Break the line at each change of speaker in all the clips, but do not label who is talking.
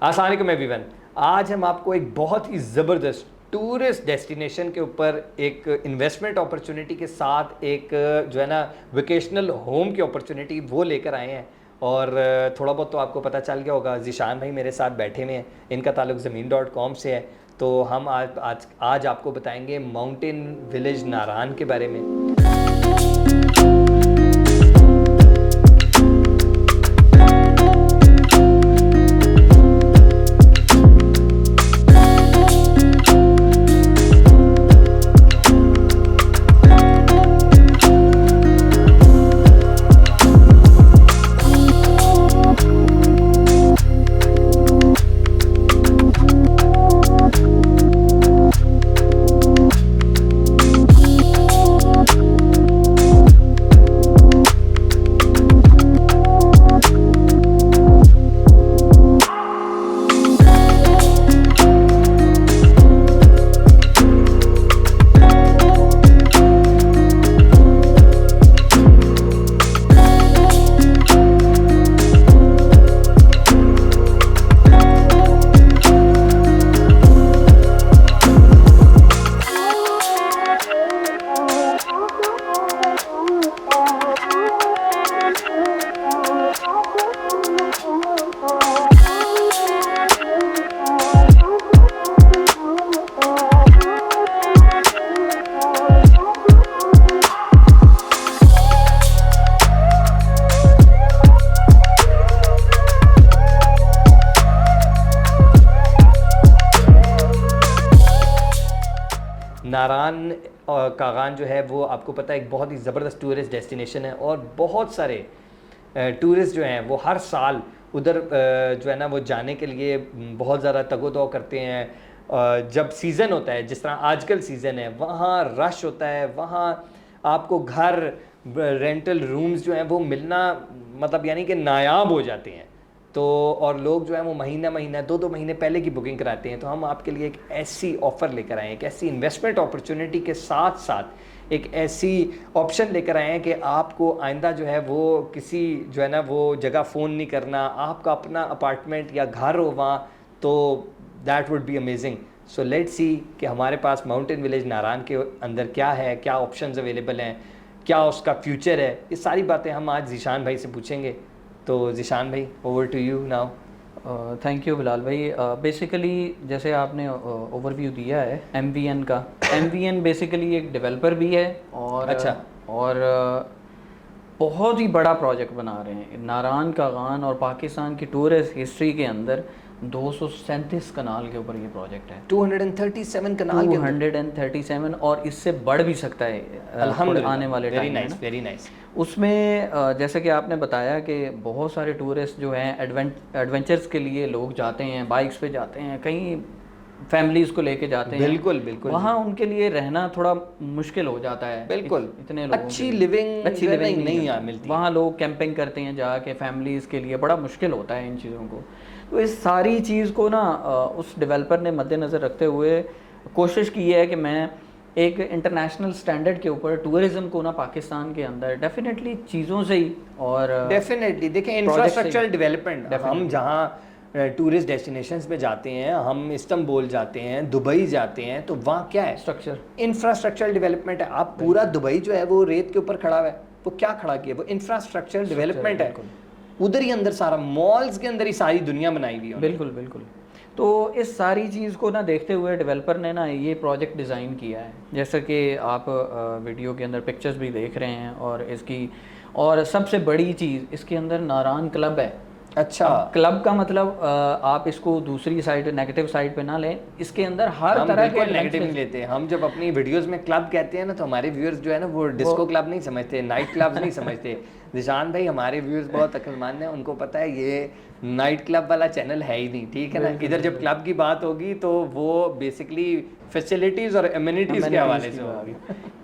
अस्सलाम वालेकुम एवरीवन। आज हम आपको एक बहुत ही ज़बरदस्त टूरिस्ट डेस्टिनेशन के ऊपर एक इन्वेस्टमेंट अपॉर्चुनिटी के साथ एक जो है ना वेकेशनल होम की अपॉर्चुनिटी वो लेकर आए हैं। और थोड़ा बहुत तो आपको पता चल गया होगा, ज़ीशान भाई मेरे साथ बैठे हुए हैं, इनका ताल्लुक ज़मीन.com से है। तो हम आज आपको बताएंगे माउंटेन विलेज नारान के बारे में। नारान कागान जो है वो आपको पता है एक बहुत ही ज़बरदस्त टूरिस्ट डेस्टिनेशन है और बहुत सारे टूरिस्ट जो हैं वो हर साल उधर जो है ना वो जाने के लिए बहुत ज़्यादा तगोदो करते हैं। जब सीज़न होता है, जिस तरह आजकल सीज़न है, वहाँ रश होता है, वहाँ आपको घर रेंटल रूम्स जो हैं वो मिलना मतलब यानी कि नायाब हो जाते हैं। तो और लोग जो है वो महीना दो महीने पहले की बुकिंग कराते हैं। तो हम आपके लिए एक ऐसी ऑफ़र लेकर आए हैं, एक ऐसी इन्वेस्टमेंट अपॉर्चुनिटी के साथ साथ एक ऐसी ऑप्शन लेकर आए हैं कि आपको आइंदा जो है वो किसी जो है ना वो जगह फ़ोन नहीं करना, आपका अपना अपार्टमेंट या घर हो वहाँ, तो that would be amazing. So let's see कि हमारे पास माउंटेन विलेज नारान के अंदर क्या है, क्या ऑप्शंस अवेलेबल हैं, क्या उसका फ्यूचर है। ये सारी बातें हम आज ज़ीशान भाई से पूछेंगे। तो ज़ीशान भाई, over to you now.
Thank you Bilal भाई। बेसिकली जैसे आपने ओवरव्यू दिया है MVN का, MVN बेसिकली एक डेवलपर भी है और
अच्छा।
और बहुत ही बड़ा प्रोजेक्ट बना रहे हैं नारान कागान और पाकिस्तान की टूरिस्ट हिस्ट्री के अंदर 237 कनाल के ऊपर ये प्रोजेक्ट है।
237 कनाल के अंदर
237 और इससे बढ़ भी सकता है
अल्हम्दुलिल्लाह,
आने वाले टाइम में।
Very nice.
उसमें जैसे कि आपने बताया कि बहुत सारे टूरिस्ट जो हैं एडवेंचर्स के लिए लोग जाते हैं, बाइक्स पे जाते हैं, कहीं फैमिलीज़ को लेके जाते हैं।
बिल्कुल बिल्कुल।
वहाँ उनके लिए रहना थोड़ा मुश्किल हो जाता है।
बिल्कुल,
इतने लोगों
अच्छी लिविंग नहीं मिलती।
वहाँ लोग कैंपिंग करते हैं जाके, फैमिलीज़ के लिए बड़ा मुश्किल होता है इन चीज़ों को। तो इस सारी चीज़ को ना उस डेवलपर ने मद्देनज़र रखते हुए कोशिश की है कि मैं एक इंटरनेशनल स्टैंडर्ड के ऊपर टूरिज़्म को ना पाकिस्तान के अंदर डेफिनेटली चीज़ों से ही और
डेफिनेटली देखें, इंफ्रास्ट्रक्चरल डेवलपमेंट, हम जहाँ टूरिस्ट डेस्टिनेशंस पे जाते हैं, हम इस्तांबुल जाते हैं, दुबई जाते हैं, तो वहाँ क्या है?
स्ट्रक्चर,
इंफ्रास्ट्रक्चरल डेवलपमेंट है। आप पूरा दुबई जो है वो रेत के ऊपर खड़ा हुआ है, वो क्या खड़ा किया? वो इंफ्रास्ट्रक्चरल डेवलपमेंट है। उधर ही अंदर सारा मॉल्स के अंदर ही सारी दुनिया बनाई हुई है।
बिल्कुल बिल्कुल। तो इस सारी चीज़ को ना देखते हुए डेवलपर ने ना ये प्रोजेक्ट डिज़ाइन किया है, जैसा कि आप वीडियो के अंदर पिक्चर्स भी देख रहे हैं। और इसकी और सबसे बड़ी चीज़ इसके अंदर नारान क्लब है।
अच्छा,
क्लब का मतलब आप इसको दूसरी साइड, नेगेटिव साइड पे ना लें। इसके अंदर हर तरह के
नेगेटिव नहीं लेते हम। जब अपनी वीडियोस में क्लब कहते हैं ना, तो हमारे व्यूअर्स जो है ना वो डिस्को क्लब नहीं समझते, नाइट क्लब नहीं समझते। ज़ीशान भाई हमारे व्यूअर्स बहुत अक्लमंद हैं, उनको पता है ये नाइट क्लब वाला चैनल है ही नहीं, ठीक है ना। इधर जब क्लब की बात होगी तो वो बेसिकली फैसिलिटीज़ और एमिनिटीज़ के हवाले से होगी।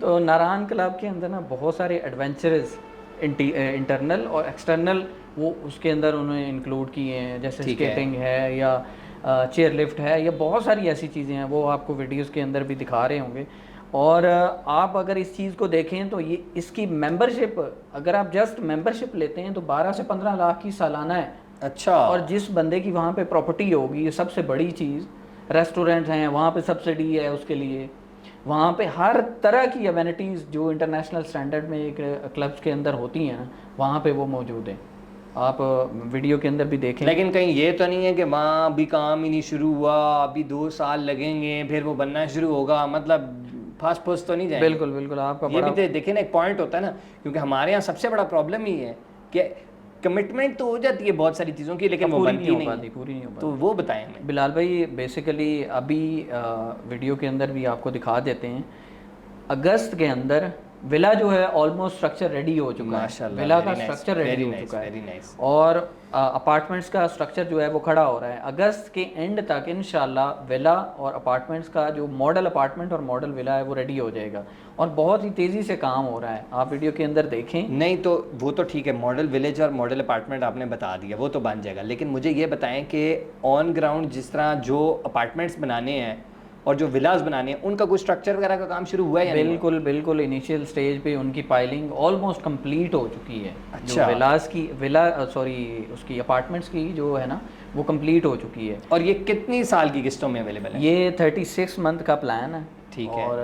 तो नारान क्लब के अंदर ना बहुत सारे एडवेंचरस इंटरनल और एक्सटर्नल वो उसके अंदर उन्होंने इंक्लूड किए हैं, जैसे स्केटिंग है या चेयर लिफ्ट है, या बहुत सारी ऐसी चीज़ें हैं, वो आपको वीडियोस के अंदर भी दिखा रहे होंगे। और आप अगर इस चीज़ को देखें तो ये इसकी मेंबरशिप, अगर आप जस्ट मेंबरशिप लेते हैं तो 12 से 15 लाख की सालाना है
अच्छा।
और जिस बंदे की वहाँ पे प्रॉपर्टी होगी, सबसे बड़ी चीज़, रेस्टोरेंट्स हैं वहाँ पे सब्सिडी है उसके लिए, वहाँ पे हर तरह की अमेनिटीज़ जो इंटरनेशनल स्टैंडर्ड में एक क्लब्स के अंदर होती हैं ना, वहाँ पे वो मौजूद हैं। आप वीडियो के अंदर भी देखें।
लेकिन कहीं ये तो नहीं है कि वहाँ अभी काम ही नहीं शुरू हुआ, अभी 2 साल लगेंगे फिर वो बनना शुरू होगा, मतलब फास्ट फूस तो नहीं जाएंगे?
बिल्कुल बिल्कुल, आपका
ये भी तो देखिए ना, एक पॉइंट होता है ना, क्योंकि हमारे यहाँ सबसे बड़ा प्रॉब्लम ही है कि कमिटमेंट तो हो जाती है बहुत सारी चीज़ों की, लेकिन वो बनती नहीं है।
पूरी नहीं हो पाती।
तो वो बताएं हमें
बिलाल भाई, बेसिकली अभी वीडियो के अंदर भी आपको दिखा देते हैं, अगस्त के अंदर विला जो है ऑलमोस्ट स्ट्रक्चर रेडी हो चुका है।
माशाल्लाह,
विला का
very nice,
structure ready
very
हो
nice,
चुका
very
है
nice।
और अपार्टमेंट्स का स्ट्रक्चर जो है वो खड़ा हो रहा है। अगस्त के एंड तक इंशाल्लाह विला और अपार्टमेंट्स का जो मॉडल अपार्टमेंट और मॉडल विला है वो रेडी हो जाएगा और बहुत ही तेज़ी से काम हो रहा है। आप वीडियो के अंदर देखें।
नहीं तो वो तो ठीक है, मॉडल विलेज और मॉडल अपार्टमेंट आपने बता दिया, वो तो बन जाएगा, लेकिन मुझे ये बताएं कि ऑन ग्राउंड जिस तरह जो अपार्टमेंट्स बनाने हैं और जो विलास बनाने हैं, उनका कुछ स्ट्रक्चर वगैरह का काम शुरू हुआ है या नहीं?
बिल्कुल बिल्कुल, इनिशियल स्टेज पे उनकी पाइलिंग ऑलमोस्ट कंप्लीट हो चुकी है।
अच्छा।
जो विलास की उसकी अपार्टमेंट्स की जो है ना वो कंप्लीट हो चुकी है।
और ये कितनी साल की किस्तों में अवेलेबल है?
ये 36 मंथ का प्लान है।
ठीक है।
और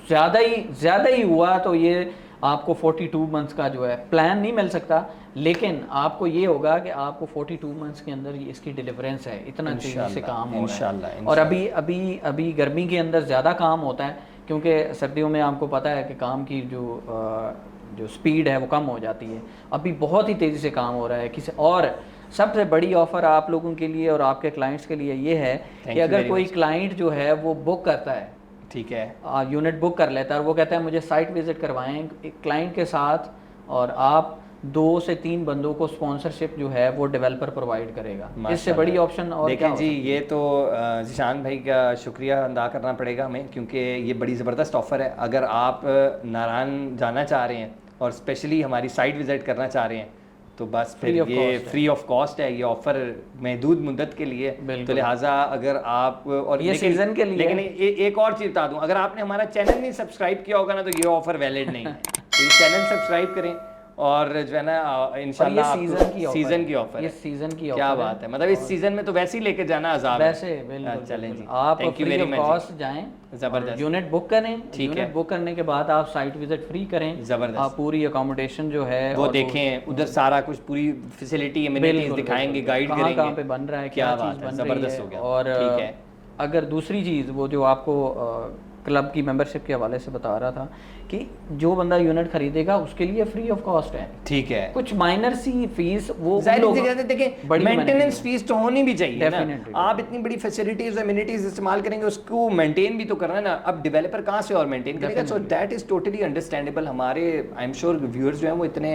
ज़्यादा ही हुआ तो ये आपको 42 मंथ्स का जो है प्लान नहीं मिल सकता, लेकिन आपको ये होगा कि आपको 42 मंथ्स के अंदर इसकी डिलीवरेंस है, इतना तेज़ी से काम हो रहा है। और अभी गर्मी के अंदर ज़्यादा काम होता है, क्योंकि सर्दियों में आपको पता है कि काम की जो स्पीड है वो कम हो जाती है। अभी बहुत ही तेज़ी से काम हो रहा है। और सबसे बड़ी ऑफ़र आप लोगों के लिए और आपके क्लाइंट्स के लिए ये है कि अगर कोई क्लाइंट जो है वो बुक करता है,
ठीक है,
यूनिट बुक कर लेता है और वो कहता है मुझे साइट विजिट करवाएं एक क्लाइंट के साथ, और आप 2 से 3 बंदों को स्पॉन्सरशिप जो है वो डेवलपर प्रोवाइड करेगा। इससे बड़ी ऑप्शन और क्या हो
जी।
सकती है?
ये तो जिशान भाई का शुक्रिया अदा करना पड़ेगा हमें, क्योंकि ये बड़ी ज़बरदस्त ऑफ़र है। अगर आप नारायण जाना चाह रहे हैं और स्पेशली हमारी साइट विजिट करना चाह रहे हैं तो बस फिर ये फ्री ऑफ कॉस्ट है, ये ऑफ़र महदूद मुद्दत के लिए। तो लिहाजा अगर आप, और
ये सीज़न के लिए,
लेकिन एक और चीज़ बता दूं, अगर आपने हमारा चैनल नहीं सब्सक्राइब किया होगा ना तो ये ऑफ़र वैलिड नहीं है। तो ये चैनल सब्सक्राइब करें और जो है ना इंशाल्लाह सीज़न की ऑफर है।
ये सीज़न की ऑफर
क्या बात है, मतलब इस सीज़न में तो वैसे ही लेके जाना आजाद है।
वैसे बिल्कुल।
चलें जी,
आप फ्री ऑफ कॉस्ट जाएं,
ज़बरदस्त
यूनिट बुक करें।
ठीक है।
यूनिट बुक करने के बाद आप साइट विजिट फ्री करें।
ज़बरदस्त।
आप पूरी अकोमोडेशन जो है
वो देखें, उधर सारा कुछ पूरी फैसिलिटी एमिनिटीज दिखाएंगे, गाइड करेंगे
कहाँ पे बन रहा है, क्या चीज़ बन रही है। और
ठीक है।
अगर दूसरी चीज़ वो जो आपको क्लब की मेंबरशिप के हवाले से बता रहा था कि जो बंदा यूनिट खरीदेगा उसके लिए फ्री ऑफ कॉस्ट है।
ठीक है।
कुछ माइनर सी फीस वो
देखिए, मेंटेनेंस फीस तो होनी भी चाहिए ना। आप इतनी बड़ी फैसिलिटीज एमिनिटीज इस्तेमाल करेंगे, उसको मेंटेन भी तो करना है ना। अब डेवलपर कहाँ से और मेंटेन करेगा? So that is totally understandable. हमारे आई एम श्योर व्यूअर्स जो हैं वो इतने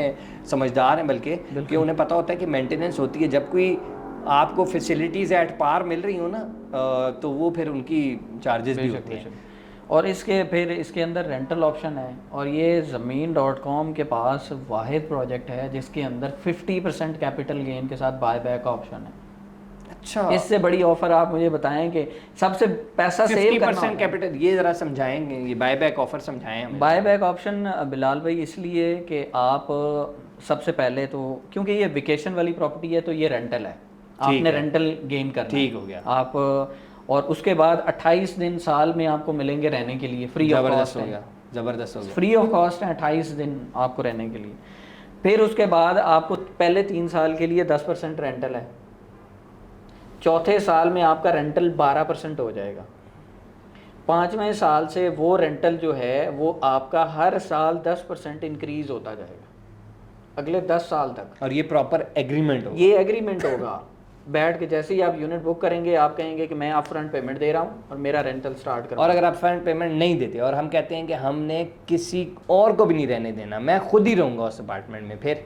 समझदार हैं बल्कि कि उन्हें पता होता है कि मेंटेनेंस होती है। जब कोई आपको फैसिलिटीज एट पार मिल रही हो ना तो वो फिर उनकी चार्जेस भी होते हैं।
और इसके अंदर रेंटल ऑप्शन है। और ये ज़मीन.com के पास वाहिद प्रोजेक्ट है जिसके अंदर 50% कैपिटल गेन के साथ बाय बैक का ऑप्शन है।
अच्छा,
इससे बड़ी ऑफर आप मुझे बताएं कि सबसे पैसा सेव करना
50% कैपिटल, ये ज़रा समझाएंगे, ये बाय बैक ऑफर समझाएं हमें।
बाय बैक ऑप्शन बिलाल भाई इसलिए कि आप सबसे पहले तो, क्योंकि ये वेकेशन वाली प्रॉपर्टी है तो ये रेंटल है, आपने रेंटल गेन करना।
ठीक हो गया।
आप और उसके बाद 28 दिन साल में आपको मिलेंगे रहने के लिए, फ्री ऑफ कॉस्ट है।
ज़बरदस्त हो गया।
फ्री ऑफ कॉस्ट है 28 दिन आपको रहने के लिए। फिर उसके बाद आपको पहले 3 साल के लिए 10% रेंटल है। चौथे साल में आपका रेंटल 12% हो जाएगा। 5वें साल से वो रेंटल जो है वो आपका हर साल 10% इंक्रीज होता जाएगा अगले 10 साल तक।
और ये प्रॉपर एग्रीमेंट होगा?
ये एग्रीमेंट होगा। बैठ के जैसे ही आप यूनिट बुक करेंगे आप कहेंगे कि मैं अपफ्रंट पेमेंट दे रहा हूँ और मेरा रेंटल स्टार्ट कर।
और अगर आप अपफ्रंट पेमेंट नहीं देते और हम कहते हैं कि हमने किसी और को भी नहीं रहने देना, मैं खुद ही रहूँगा उस अपार्टमेंट में, फिर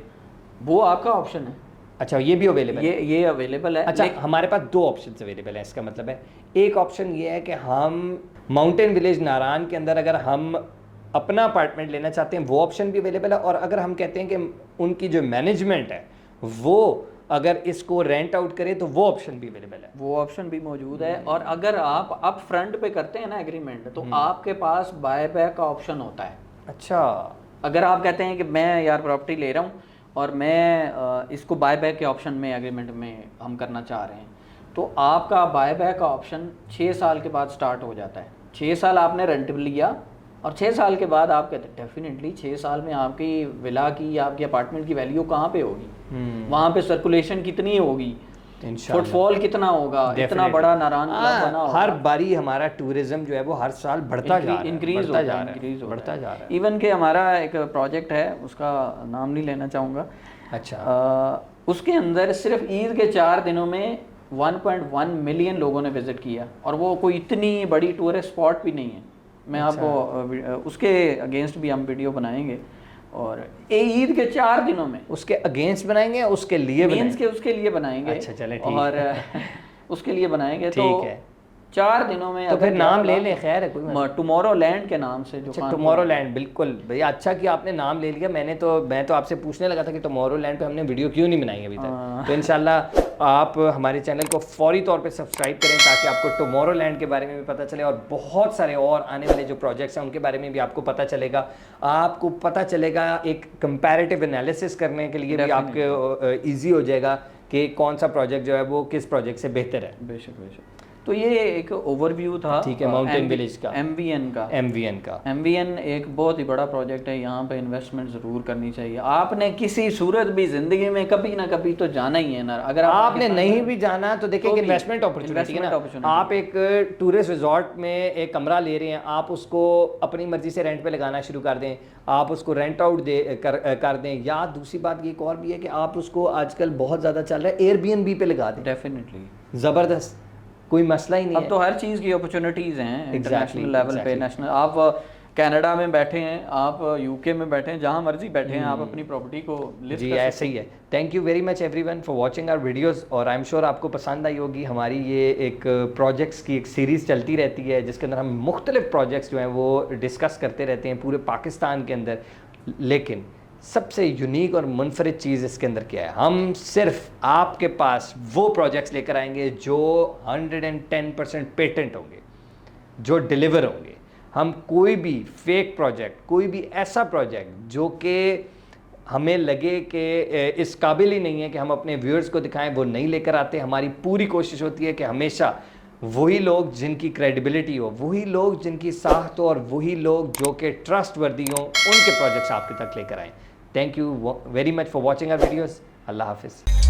वो आपका ऑप्शन है।
अच्छा, ये भी अवेलेबल है?
ये अवेलेबल है।
अच्छा, हमारे पास 2 ऑप्शन अवेलेबल है। इसका मतलब है एक ऑप्शन ये है कि हम माउंटेन विलेज नारायण के अंदर अगर हम अपना अपार्टमेंट लेना चाहते हैं वो ऑप्शन भी अवेलेबल है। और अगर हम कहते हैं कि उनकी जो मैनेजमेंट है वो अगर इसको रेंट आउट करें तो वो ऑप्शन भी अवेलेबल है।
वो ऑप्शन भी मौजूद है। और अगर आप अप फ्रंट पे करते हैं ना एग्रीमेंट, तो आपके पास बाय बैक का ऑप्शन होता है।
अच्छा,
अगर आप कहते हैं कि मैं यार प्रॉपर्टी ले रहा हूँ और मैं इसको बाय बैक के ऑप्शन में एग्रीमेंट में हम करना चाह रहे हैं। तो आपका बाय बैक का ऑप्शन 6 साल के बाद स्टार्ट हो जाता है। 6 साल आपने रेंट लिया और 6 साल के बाद आप कहते हैं डेफिनेटली 6 साल में आपकी विला की या आपकी अपार्टमेंट की वैल्यू कहाँ पे होगी, वहाँ पे सर्कुलेशन कितनी होगी, फुटफॉल कितना होगा, इतना बड़ा नारायण क्लब बना होगा।
हर बारी हमारा टूरिज्म जो है वो हर साल बढ़ता जा रहा है,
इंक्रीज
बढ़ता जा रहा है।
इवन के हमारा एक प्रोजेक्ट है, उसका नाम नहीं लेना चाहूँगा।
अच्छा।
उसके अंदर सिर्फ ईद के 4 दिनों में 1.1 मिलियन लोगों ने विजिट किया, और वो कोई इतनी बड़ी टूरिस्ट स्पॉट भी नहीं है। मैं आपको उसके अगेंस्ट भी हम वीडियो बनाएंगे, और ईद के 4 दिनों में
उसके अगेंस्ट बनाएंगे, उसके लिए
उसके लिए बनाएंगे।
अच्छा चले, ठीक
और उसके लिए बनाएंगे।
ठीक
तो
है।
4 दिनों में
तो फिर नाम ले लें, खैर है कोई
टुमारो लैंड के नाम से। जो
टुमारो लैंड, बिल्कुल भैया, अच्छा कि आपने नाम ले लिया। मैं तो आपसे पूछने लगा था कि टुमारो लैंड पे हमने वीडियो क्यों नहीं बनाई अभी तक। तो इंशाल्लाह आप हमारे चैनल को फौरी तौर पे सब्सक्राइब करें ताकि आपको टुमारो लैंड के बारे में भी पता चले, और बहुत सारे और आने वाले जो प्रोजेक्ट्स हैं उनके बारे में भी आपको पता चलेगा। आपको पता चलेगा, एक कंपैरेटिव एनालिसिस करने के लिए भी आपको ईजी हो जाएगा कि कौन सा प्रोजेक्ट जो है वो किस प्रोजेक्ट से बेहतर है।
बेशक बेशक। तो ये एक ओवरव्यू था,
ठीक है, माउंटेन विलेज का,
MVN का। MVN एक बहुत ही बड़ा प्रोजेक्ट है, यहाँ पे इन्वेस्टमेंट ज़रूर करनी चाहिए। आपने किसी सूरत भी ज़िंदगी में कभी ना कभी तो जाना ही है ना। अगर
आपने नहीं भी जाना तो देखिए इन्वेस्टमेंट अपॉर्चुनिटी है ना। आप एक टूरिस्ट रिजॉर्ट में एक कमरा ले रहे हैं, आप उसको अपनी मर्जी से रेंट पे लगाना शुरू कर दें, आप उसको रेंट आउट कर दें, या दूसरी बात एक और भी है कि आप उसको आजकल बहुत ज़्यादा चल रहा है एयरबीएनबी पे लगा दें।
डेफिनेटली
ज़बरदस्त, कोई मसला ही नहीं
अब तो हर चीज़ की अपॉर्चुनिटीज़ हैं इंटरनेशनल लेवल पे, नेशनल। आप कनाडा में बैठे हैं, आप यूके में बैठे हैं, जहाँ मर्जी बैठे हैं, आप अपनी प्रॉपर्टी को लिस्ट
जी ऐसे ही है। Thank you very much everyone for watching our videos, और आई एम श्योर आपको पसंद आई होगी। हमारी ये एक प्रोजेक्ट्स की एक सीरीज़ चलती रहती है जिसके अंदर हम मुख्तलिफ प्रोजेक्ट्स जो हैं वो डिस्कस करते रहते हैं पूरे पाकिस्तान के अंदर। लेकिन सबसे यूनिक और मुनफरिद चीज़ इसके अंदर क्या है, हम सिर्फ आपके पास वो प्रोजेक्ट्स लेकर आएंगे जो 110% पेटेंट होंगे, जो डिलीवर होंगे। हम कोई भी फेक प्रोजेक्ट, कोई भी ऐसा प्रोजेक्ट जो कि हमें लगे कि इस काबिल ही नहीं है कि हम अपने व्यूअर्स को दिखाएं, वो नहीं लेकर आते। हमारी पूरी कोशिश होती है कि हमेशा वही लोग जिनकी क्रेडिबिलिटी हो, वही लोग जिनकी साख्त हो, और वही लोग जो कि ट्रस्ट वर्दी हों, उनके प्रोजेक्ट्स आपके तक लेकर आएँ। Thank you very much for watching our videos. अल्लाह हाफिज़।